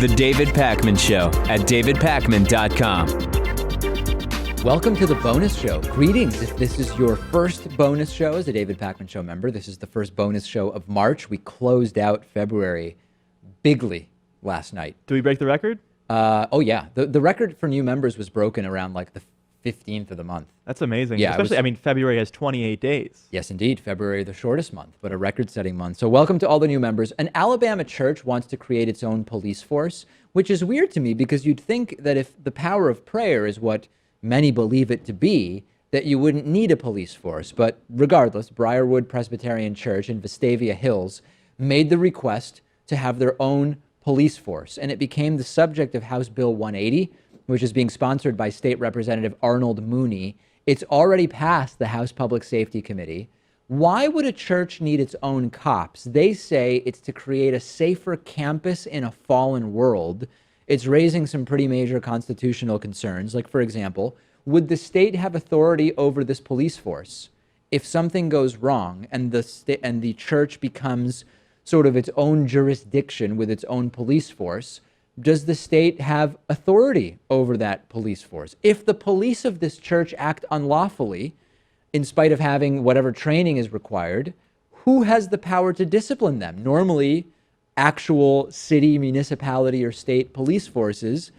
The David Pakman Show at davidpakman.com. Welcome to the bonus show. Greetings. If this is your first bonus show as a David Pakman Show member, this is the first bonus show of March. We closed out February bigly last night. Do we break the record? Oh, yeah. The record for new members was broken around like the 15th of the month. That's amazing. Yeah, Especially, February has 28 days. Yes, indeed. February, the shortest month, but a record-setting month. So welcome to all the new members. An Alabama church wants to create its own police force, which is weird to me because you'd think that if the power of prayer is what many believe it to be, that you wouldn't need a police force. But regardless, Briarwood Presbyterian Church in Vestavia Hills made the request to have their own police force, and it became the subject of House Bill 180, which is being sponsored by State Representative Arnold Mooney. It's already passed the House Public Safety Committee. Why would a church need its own cops? They say it's to create a safer campus in a fallen world. It's raising some pretty major constitutional concerns. Like, for example, would the state have authority over this police force if something goes wrong and the church becomes sort of its own jurisdiction with its own police force? Does the state have authority over that police force? If the police of this church act unlawfully, in spite of having whatever training is required, who has the power to discipline them? Normally, actual city, municipality, or state police forces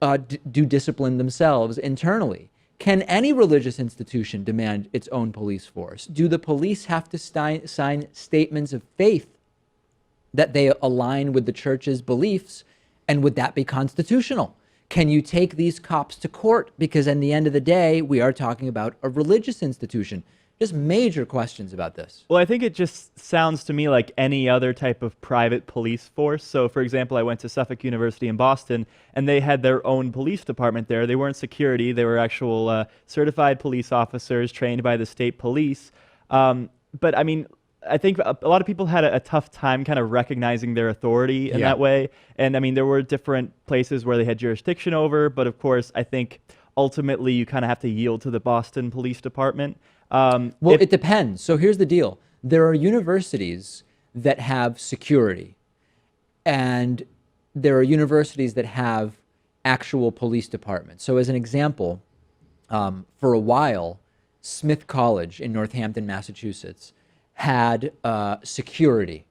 do discipline themselves internally. Can any religious institution demand its own police force? Do the police have to sign statements of faith that they align with the church's beliefs? And would that be constitutional? Can you take these cops to court? Because in the end of the day, we are talking about a religious institution. Just major questions about this. Well, I think it just sounds to me like any other type of private police force. So, for example, I went to Suffolk University in Boston, and they had their own police department there. They weren't security. They were actual certified police officers trained by the state police. But, I think a lot of people had a tough time kind of recognizing their authority in that way. And, there were different places where they had jurisdiction over. But, of course, I think ultimately you kind of have to yield to the Boston Police Department. It depends. So here's the deal. There are universities that have security, and there are universities that have actual police departments. So as an example, for a while, Smith College in Northampton, Massachusetts, had security,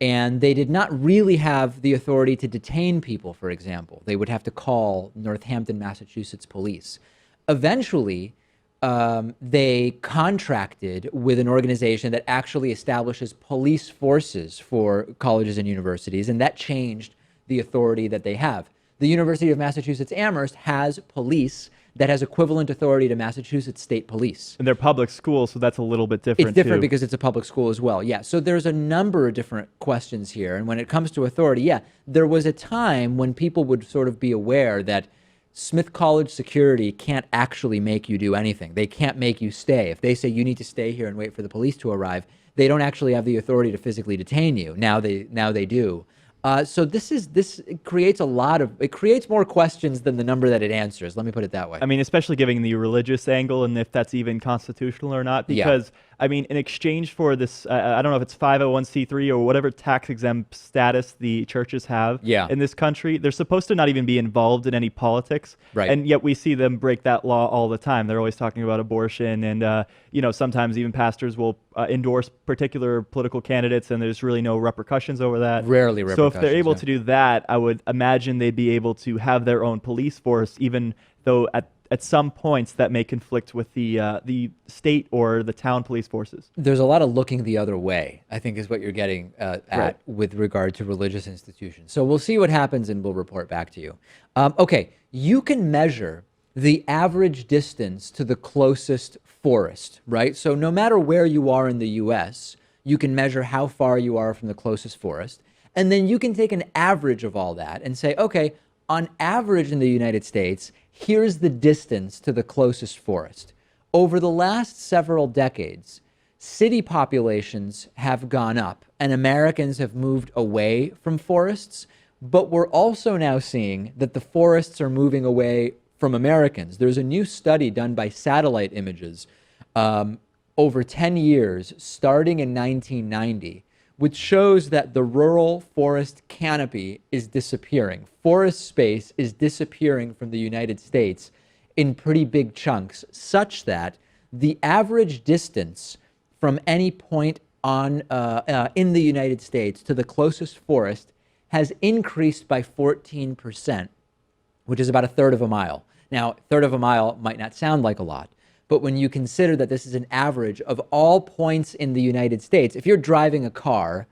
and they did not really have the authority to detain people, for example. They would have to call Northampton, Massachusetts police. Eventually, they contracted with an organization that actually establishes police forces for colleges and universities, and that changed the authority that they have. The University of Massachusetts Amherst has police that has equivalent authority to Massachusetts State Police. And they're public schools, so that's a little bit different. It's different too. Because it's a public school as well. Yeah, so there's a number of different questions here. And when it comes to authority, yeah, there was a time when people would sort of be aware that Smith College security can't actually make you do anything. They can't make you stay. If they say you need to stay here and wait for the police to arrive, they don't actually have the authority to physically detain you. Now they do. So this creates it creates more questions than the number that it answers. Let me put it that way. Especially giving the religious angle and if that's even constitutional or not, because in exchange for this, I don't know if it's 501c3 or whatever tax exempt status the churches have in this country, they're supposed to not even be involved in any politics. Right. And yet we see them break that law all the time. They're always talking about abortion, and sometimes even pastors will endorse particular political candidates, and there's really no repercussions over that. Rarely repercussions. So if they're able to do that, I would imagine they'd be able to have their own police force, even though at some points that may conflict with the state or the town police forces. There's a lot of looking the other way, I think, is what you're getting at with regard to religious institutions. So we'll see what happens, and we'll report back to you. Okay, you can measure the average distance to the closest forest, right? So no matter where you are in the U.S., you can measure how far you are from the closest forest. And then you can take an average of all that and say, okay, on average in the United States, here's the distance to the closest forest. Over the last several decades, city populations have gone up and Americans have moved away from forests, but we're also now seeing that the forests are moving away from Americans. There's a new study done by satellite images over 10 years, starting in 1990, which shows that the rural forest canopy is disappearing. Forest space is disappearing from the United States in pretty big chunks, such that the average distance from any point in the United States to the closest forest has increased by 14%, which is about a third of a mile. Now, a third of a mile might not sound like a lot, but when you consider that this is an average of all points in the United States, if you're driving a car,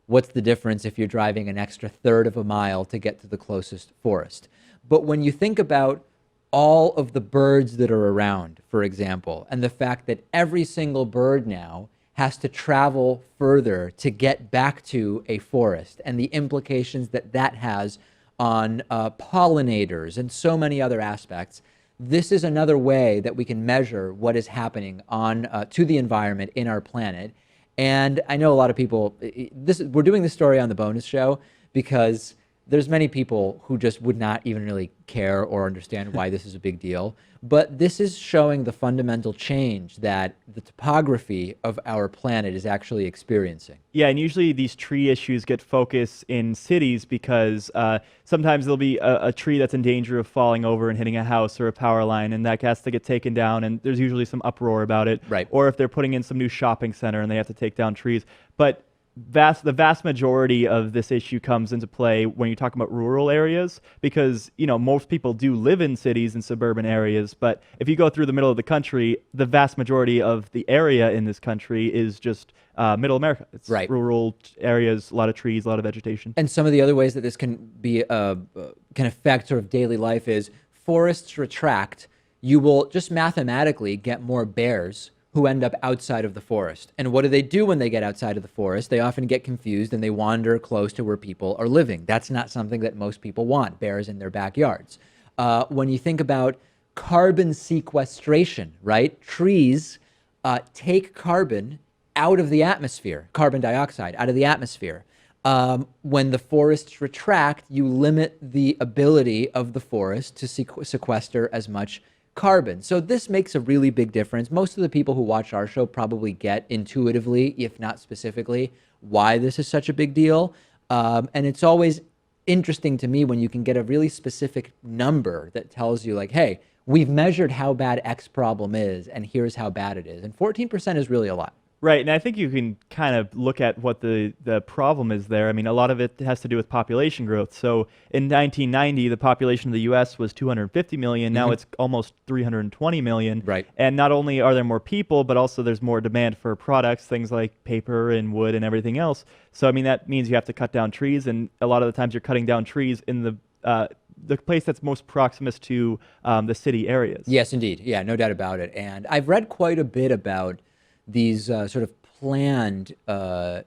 what's the difference if you're driving an extra third of a mile to get to the closest forest? But when you think about all of the birds that are around, for example, and the fact that every single bird now has to travel further to get back to a forest, and the implications that that has on pollinators and so many other aspects, this is another way that we can measure what is happening on to the environment in our planet. And I know a lot of people, we're doing this story on the bonus show because there's many people who just would not even really care or understand why this is a big deal. But this is showing the fundamental change that the topography of our planet is actually experiencing. Yeah, and usually these tree issues get focused in cities because sometimes there'll be a tree that's in danger of falling over and hitting a house or a power line, and that has to get taken down, and there's usually some uproar about it. Right. Or if they're putting in some new shopping center and they have to take down trees. But the vast majority of this issue comes into play when you talk about rural areas, because most people do live in cities and suburban areas, but if you go through the middle of the country, the vast majority of the area in this country is just middle America. It's right. Rural areas, a lot of trees, a lot of vegetation. And some of the other ways that this can be can affect sort of daily life is forests retract. You will just mathematically get more bears who end up outside of the forest. And what do they do when they get outside of the forest? They often get confused and they wander close to where people are living. That's not something that most people want, bears in their backyards. When you think about carbon sequestration, right? Trees take carbon out of the atmosphere, carbon dioxide out of the atmosphere. When the forests retract, you limit the ability of the forest to sequester as much carbon. So this makes a really big difference. Most of the people who watch our show probably get intuitively, if not specifically, why this is such a big deal. And it's always interesting to me when you can get a really specific number that tells you like, hey, we've measured how bad X problem is, and here's how bad it is. And 14% is really a lot. Right, and I think you can kind of look at what the problem is there. I mean, a lot of it has to do with population growth. So in 1990, the population of the U.S. was 250 million. Now it's almost 320 million. Right. And not only are there more people, but also there's more demand for products, things like paper and wood and everything else. So, I mean, that means you have to cut down trees, and a lot of the times you're cutting down trees in the place that's most proximate to the city areas. Yes, indeed. Yeah, no doubt about it. And I've read quite a bit about these sort of planned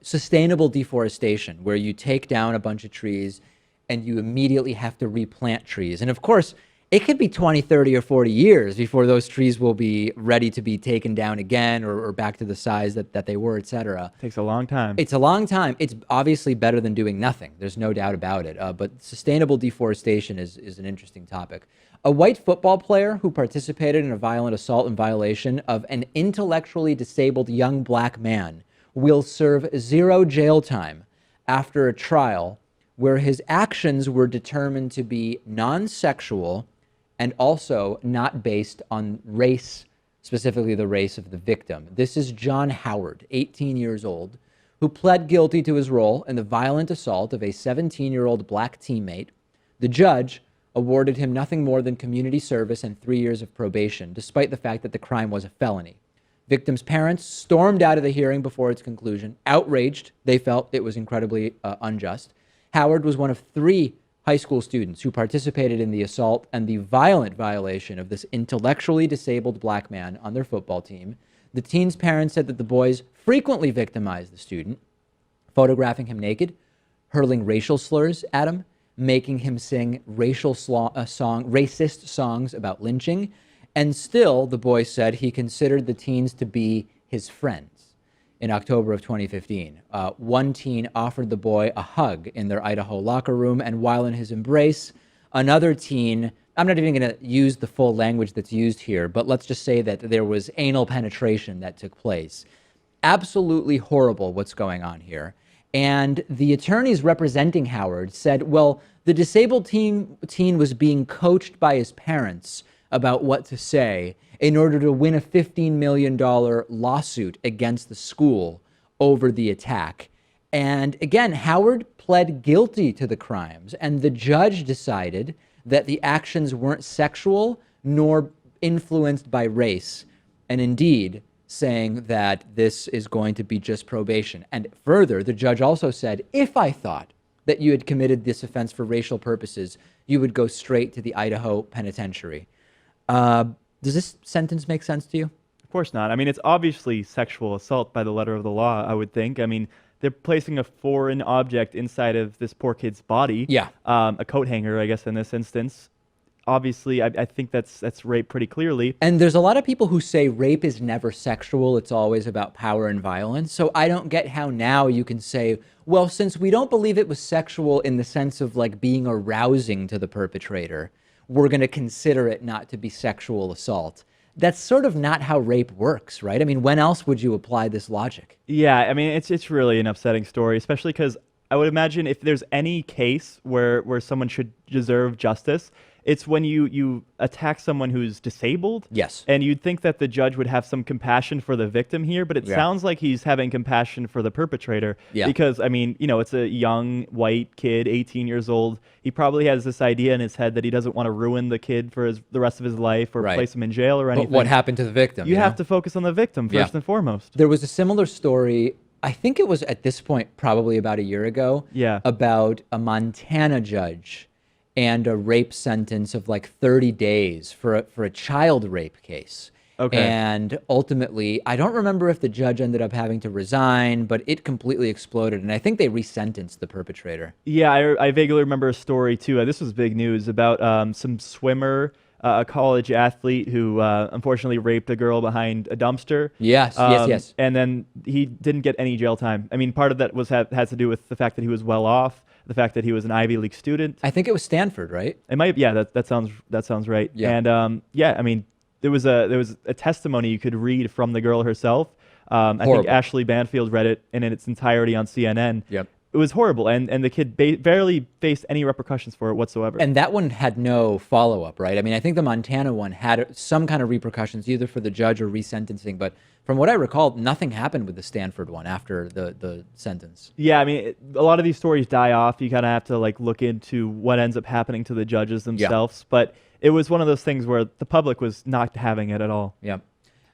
sustainable deforestation, where you take down a bunch of trees and you immediately have to replant trees. And of course, it could be 20, 30, or 40 years before those trees will be ready to be taken down again or back to the size that they were, et cetera. Takes a long time. It's a long time. It's obviously better than doing nothing. There's no doubt about it. But sustainable deforestation is an interesting topic. A white football player who participated in a violent assault in violation of an intellectually disabled young black man will serve 0 jail time after a trial where his actions were determined to be non-sexual and also not based on race, specifically the race of the victim. This is John Howard, 18 years old, who pled guilty to his role in the violent assault of a 17-year-old black teammate. The judge awarded him nothing more than community service and 3 years of probation, despite the fact that the crime was a felony. Victim's parents stormed out of the hearing before its conclusion. Outraged, they felt it was incredibly unjust. Howard was one of 3 high school students who participated in the assault and the violent violation of this intellectually disabled black man on their football team. The teen's parents said that the boys frequently victimized the student, photographing him naked, hurling racial slurs at him, making him sing racist songs about lynching, and still, the boy said he considered the teens to be his friends. In October of 2015, one teen offered the boy a hug in their Idaho locker room, and while in his embrace, another teen, I'm not even going to use the full language that's used here, but let's just say that there was anal penetration that took place. Absolutely horrible what's going on here. And the attorneys representing Howard said, well, the disabled teen was being coached by his parents about what to say in order to win a $15 million lawsuit against the school over the attack. And again, Howard pled guilty to the crimes, and the judge decided that the actions weren't sexual nor influenced by race, and indeed saying that this is going to be just probation. And further, the judge also said, if I thought that you had committed this offense for racial purposes, you would go straight to the Idaho penitentiary. Does this sentence make sense to you? Of course not. I mean, it's obviously sexual assault by the letter of the law, I would think. I mean, they're placing a foreign object inside of this poor kid's body. Yeah. A coat hanger, I guess, in this instance. Obviously, I think that's rape pretty clearly. And there's a lot of people who say rape is never sexual. It's always about power and violence. So I don't get how now you can say, well, since we don't believe it was sexual in the sense of like being arousing to the perpetrator, we're going to consider it not to be sexual assault. That's sort of not how rape works, right? I mean, when else would you apply this logic? Yeah, I mean, it's really an upsetting story, especially because I would imagine if there's any case where someone should deserve justice, it's when you attack someone who's disabled. Yes. And you'd think that the judge would have some compassion for the victim here, but it sounds like he's having compassion for the perpetrator. Yeah. Because, I mean, you know, it's a young white kid, 18 years old. He probably has this idea in his head that he doesn't want to ruin the kid for the rest of his life or place him in jail or anything. But what happened to the victim? You have to focus on the victim first and foremost. There was a similar story, I think it was at this point probably about a year ago, about a Montana judge and a rape sentence of like 30 days for a child rape case. Okay. And ultimately, I don't remember if the judge ended up having to resign, but it completely exploded. And I think they resentenced the perpetrator. Yeah, I vaguely remember a story too. This was big news about some swimmer, a college athlete who unfortunately raped a girl behind a dumpster. Yes. And then he didn't get any jail time. I mean, part of that has to do with the fact that he was well off, the fact that he was an Ivy League student. I think it was Stanford, right? It might. Yeah, that sounds right. Yeah. And I mean, there was a testimony you could read from the girl herself. I think Ashley Banfield read it in its entirety on CNN. Yep. It was horrible, and the kid barely faced any repercussions for it whatsoever. And that one had no follow-up, right? I mean, I think the Montana one had some kind of repercussions, either for the judge or resentencing, but from what I recall, nothing happened with the Stanford one after the sentence. Yeah, I mean, a lot of these stories die off. You kind of have to like look into what ends up happening to the judges themselves, but it was one of those things where the public was not having it at all. Yeah.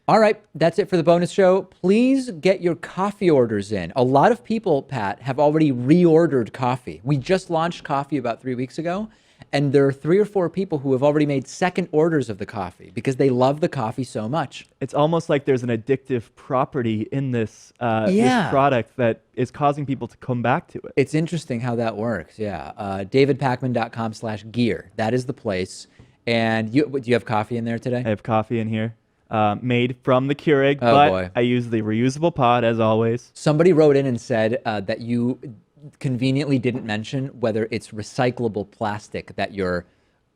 All right, that's it for the bonus show. Please get your coffee orders in. A lot of people, Pat, have already reordered coffee. We just launched coffee about 3 weeks ago, and there are 3 or 4 people who have already made second orders of the coffee because they love the coffee so much. It's almost like there's an addictive property in this product that is causing people to come back to it. It's interesting how that works, yeah. DavidPakman.com/gear. That is the place. And do you have coffee in there today? I have coffee in here. Made from the Keurig, but I use the reusable pod as always. Somebody wrote in and said that you conveniently didn't mention whether it's recyclable plastic that your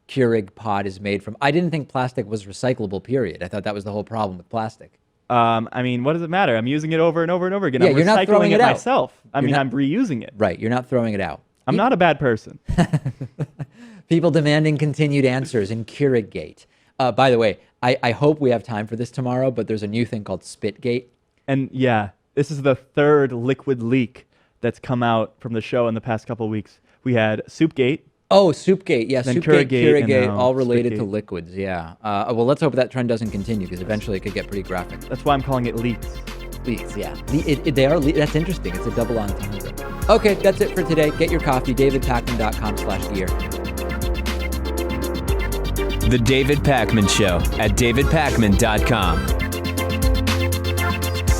Keurig pod is made from. I didn't think plastic was recyclable, period. I thought that was the whole problem with plastic. I mean, what does it matter? I'm using it over and over and over again. Yeah, I'm you're not throwing recycling it out. myself. I'm reusing it. Right, you're not throwing it out. I'm not a bad person. People demanding continued answers in Keurig Gate. By the way, I hope we have time for this tomorrow, but there's a new thing called Spitgate. And yeah, this is the third liquid leak that's come out from the show in the past couple of weeks. We had Soupgate. Oh, Soupgate. Yeah, then Soupgate, Keurig, Gate, all related Spitgate. to liquids. Yeah. Well, let's hope that trend doesn't continue because eventually it could get pretty graphic. That's why I'm calling it leaks. Leaks, yeah. They are. That's interesting. It's a double entendre. Okay, that's it for today. Get your coffee. DavidPakman.com/gear. The David Pakman Show at davidpakman.com.